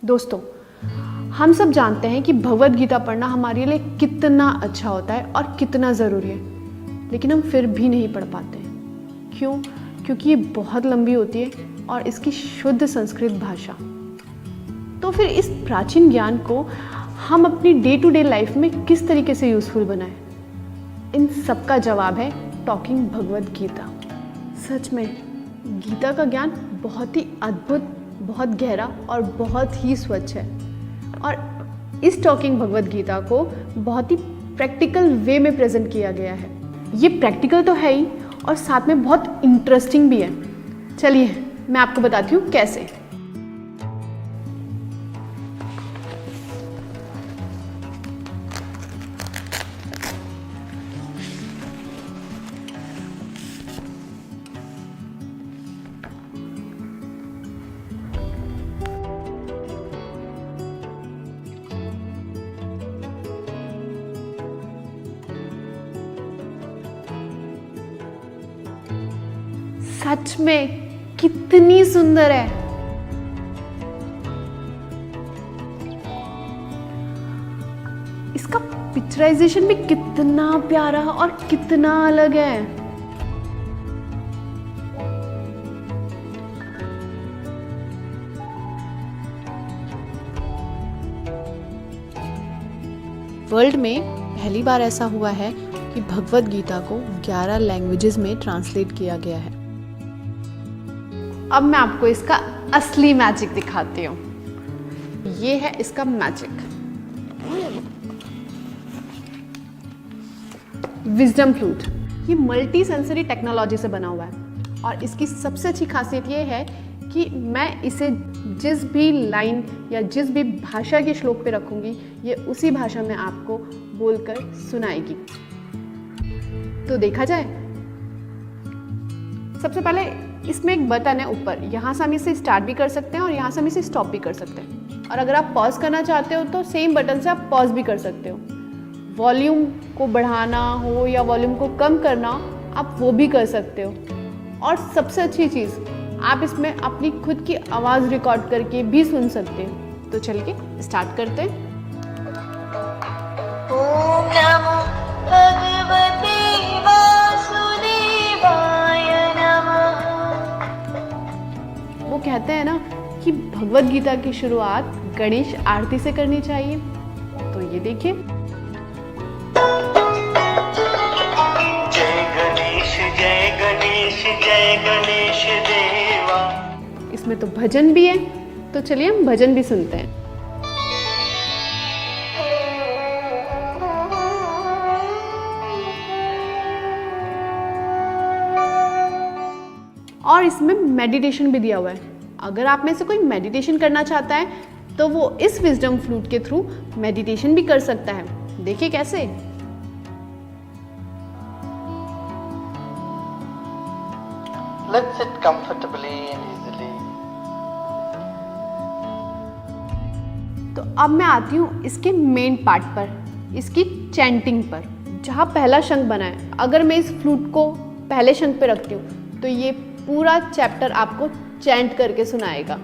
दोस्तों, हम सब जानते हैं कि भगवद गीता पढ़ना हमारे लिए कितना अच्छा होता है और कितना ज़रूरी है, लेकिन हम फिर भी नहीं पढ़ पाते हैं। क्यों? क्योंकि ये बहुत लंबी होती है और इसकी शुद्ध संस्कृत भाषा। तो फिर इस प्राचीन ज्ञान को हम अपनी डे टू डे लाइफ में किस तरीके से यूज़फुल बनाएं? इन सब का जवाब है टॉकिंग भगवद गीता। सच में गीता का ज्ञान बहुत ही अद्भुत, बहुत गहरा और बहुत ही स्वच्छ है, और इस टॉकिंग भगवद गीता को बहुत ही प्रैक्टिकल वे में प्रेजेंट किया गया है। ये प्रैक्टिकल तो है ही और साथ में बहुत इंटरेस्टिंग भी है। चलिए मैं आपको बताती हूँ कैसे। सच में कितनी सुंदर है। इसका पिक्चराइजेशन भी कितना प्यारा और कितना अलग है। वर्ल्ड में पहली बार ऐसा हुआ है कि भगवद गीता को 11 लैंग्वेजेस में ट्रांसलेट किया गया है। अब मैं आपको इसका असली मैजिक दिखाती हूँ। ये है इसका मैजिक, विजडम फ्लूट। ये मल्टी सेंसरी टेक्नोलॉजी से बना हुआ है और इसकी सबसे अच्छी खासियत ये है कि मैं इसे जिस भी लाइन या जिस भी भाषा के श्लोक पे रखूंगी, ये उसी भाषा में आपको बोलकर सुनाएगी। तो देखा जाए, सबसे पहले इसमें एक बटन है ऊपर, यहाँ से हम इसे स्टार्ट भी कर सकते हैं और यहाँ से हम इसे स्टॉप भी कर सकते हैं। और अगर आप पॉज करना चाहते हो तो सेम बटन से आप पॉज भी कर सकते हो। वॉल्यूम को बढ़ाना हो या वॉल्यूम को कम करना, आप वो भी कर सकते हो। और सबसे अच्छी चीज़, आप इसमें अपनी खुद की आवाज़ रिकॉर्ड करके भी सुन सकते हो। तो चलिए स्टार्ट करते हैं। ओम नमो भगवते वासुदेवाय नमः। वो कहते हैं ना कि भगवद गीता की शुरुआत गणेश आरती से करनी चाहिए। तो ये देखिए, जय गणेश जय गणेश जय गणेश देवा। इसमें तो भजन भी है, तो चलिए हम भजन भी सुनते हैं। और इसमें मेडिटेशन भी दिया हुआ है। अगर आप में से कोई मेडिटेशन करना चाहता है तो वो इस विजडम फ्लूट के थ्रू मेडिटेशन भी कर सकता है। देखिए कैसे। Let's sit comfortably and easily. तो अब मैं आती हूँ इसके मेन पार्ट पर, इसकी चैंटिंग पर, जहाँ पहला शंख बना है। अगर मैं इस फ्लूट को पहले शंख पे रखती हूँ तो ये पूरा चैप्टर आपको चैंट करके सुनाएगा।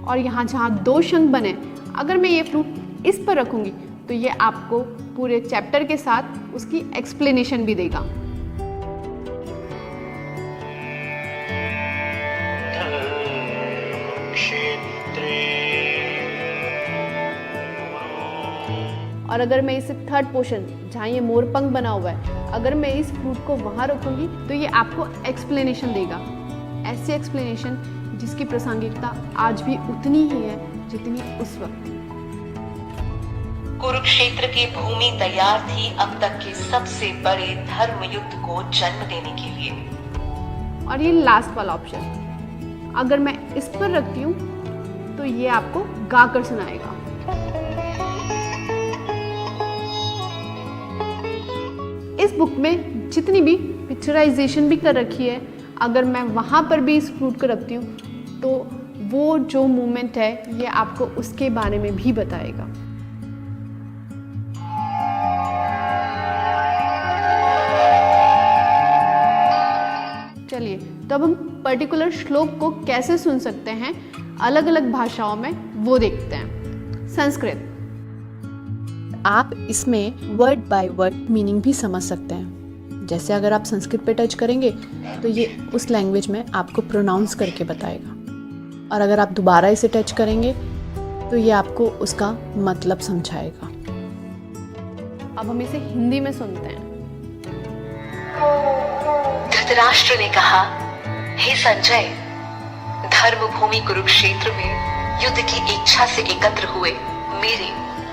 और यहाँ जहाँ 2 शंख बने, अगर मैं ये फ्लूट इस पर रखूंगी तो ये आपको पूरे चैप्टर के साथ उसकी एक्सप्लेनेशन भी देगा। और अगर मैं इसे थर्ड पोर्शन, जहाँ ये मोरपंख बना हुआ है, अगर मैं इस फ्लूट को वहाँ रखूंगी तो ये आपको एक्सप्लेनेशन देगा। ऐसी एक्सप्लेनेशन जिसकी प्रासंगिकता आज भी उतनी ही है जितनी उस वक्त। कुरुक्षेत्र की भूमि तैयार थी अब तक के सबसे बड़े धर्म युद्ध को जन्म देने के लिए। और ये लास्ट वाला ऑप्शन, अगर मैं इस पर रखती हूँ तो ये आपको गाकर सुनाएगा। इस बुक में जितनी भी पिक्चराइजेशन भी कर रखी है, अगर मैं वहाँ पर भी इस फ्लूट को रखती हूँ तो वो जो मोमेंट है ये आपको उसके बारे में भी बताएगा। चलिए, तो अब हम पर्टिकुलर श्लोक को कैसे सुन सकते हैं अलग अलग भाषाओं में, वो देखते हैं। संस्कृत, आप इसमें वर्ड बाय वर्ड मीनिंग भी समझ सकते हैं। जैसे अगर आप संस्कृत पे टच करेंगे तो ये उस लैंग्वेज में आपको प्रोनाउंस करके बताएगा, और अगर आप दोबारा इसे टच करेंगे तो ये आपको उसका मतलब समझाएगा। अब हम इसे हिंदी में सुनते हैं। धृतराष्ट्र ने कहा, हे संजय, धर्मभूमि कुरुक्षेत्र में युद्ध की इच्छा से एकत्र हुए मेरे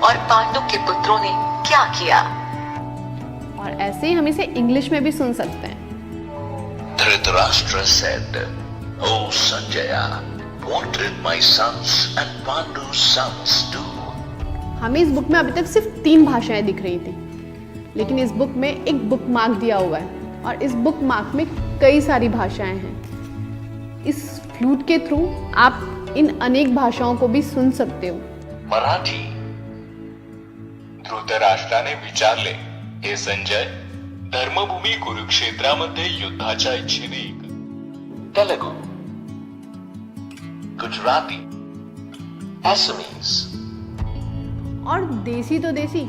और पांडु के पुत्रों ने क्या किया। और ऐसे ही हम इसे इंग्लिश में भी सुन सकते हैं। Dhritarashtra said, "O Sanjaya, what did my sons and Pandu's sons do?" हमें इस बुक में अभी तक सिर्फ 3 भाषाएं दिख रही थी, लेकिन इस बुक में एक बुक मार्क दिया हुआ है और इस बुक मार्क में कई सारी भाषाएं हैं। इस फ्लूट के थ्रू आप इन अनेक भाषाओं को भी सुन सकते हो। मराठी, धृतराष्ट्राने विचारले, हे संजय, धर्मभूमी कुरुक्षेत्रामध्ये युद्धाच्या इच्छेने Telugu, Gujarati, Assamese, और देसी तो देसी,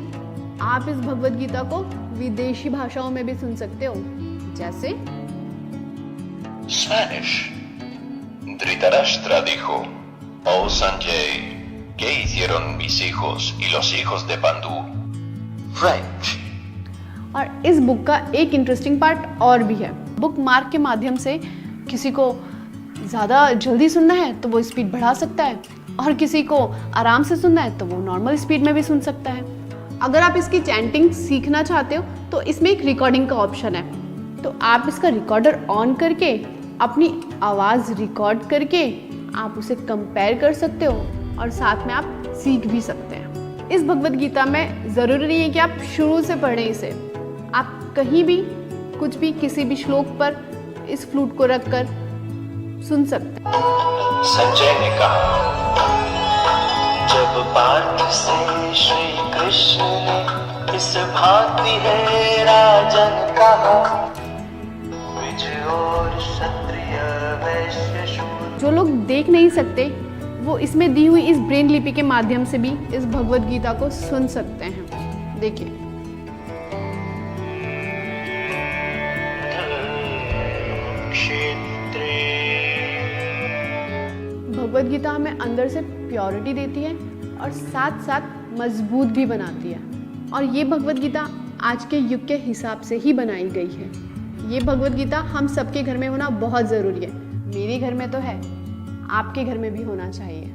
आप इस भगवद गीता को विदेशी भाषाओं में भी सुन सकते हो, जैसे Spanish. Dhritarashtra dijo, "Oh Sanjay, ¿qué hicieron mis hijos y los hijos de Pandu?" French. और इस बुक का एक इंटरेस्टिंग पार्ट और भी है। बुक मार्क के माध्यम से किसी को ज़्यादा जल्दी सुनना है तो वो स्पीड बढ़ा सकता है, और किसी को आराम से सुनना है तो वो नॉर्मल स्पीड में भी सुन सकता है। अगर आप इसकी चैंटिंग सीखना चाहते हो तो इसमें एक रिकॉर्डिंग का ऑप्शन है, तो आप इसका रिकॉर्डर ऑन करके अपनी आवाज़ रिकॉर्ड करके आप उसे कंपेयर कर सकते हो और साथ में आप सीख भी सकते हैं। इस भगवद गीता में ज़रूरी नहीं है कि आप शुरू से पढ़ें इसे, आप कहीं भी कुछ भी किसी भी श्लोक पर इस फ्लूट को रख कर सुन सकते हैं। संजय ने कहा, जब पार्थ से श्री कृष्ण ने इस भांति है राजन कहा, द्विज और क्षत्रिय वैश्य शूद्र। जो लोग देख नहीं सकते वो इसमें दी हुई इस ब्रेन लिपि के माध्यम से भी इस भगवद गीता को सुन सकते हैं। देखिए, भगवद गीता हमें अंदर से प्योरिटी देती है और साथ साथ मजबूत भी बनाती है, और ये भगवद गीता आज के युग के हिसाब से ही बनाई गई है। ये भगवद गीता हम सबके घर में होना बहुत ज़रूरी है। मेरे घर में तो है, आपके घर में भी होना चाहिए।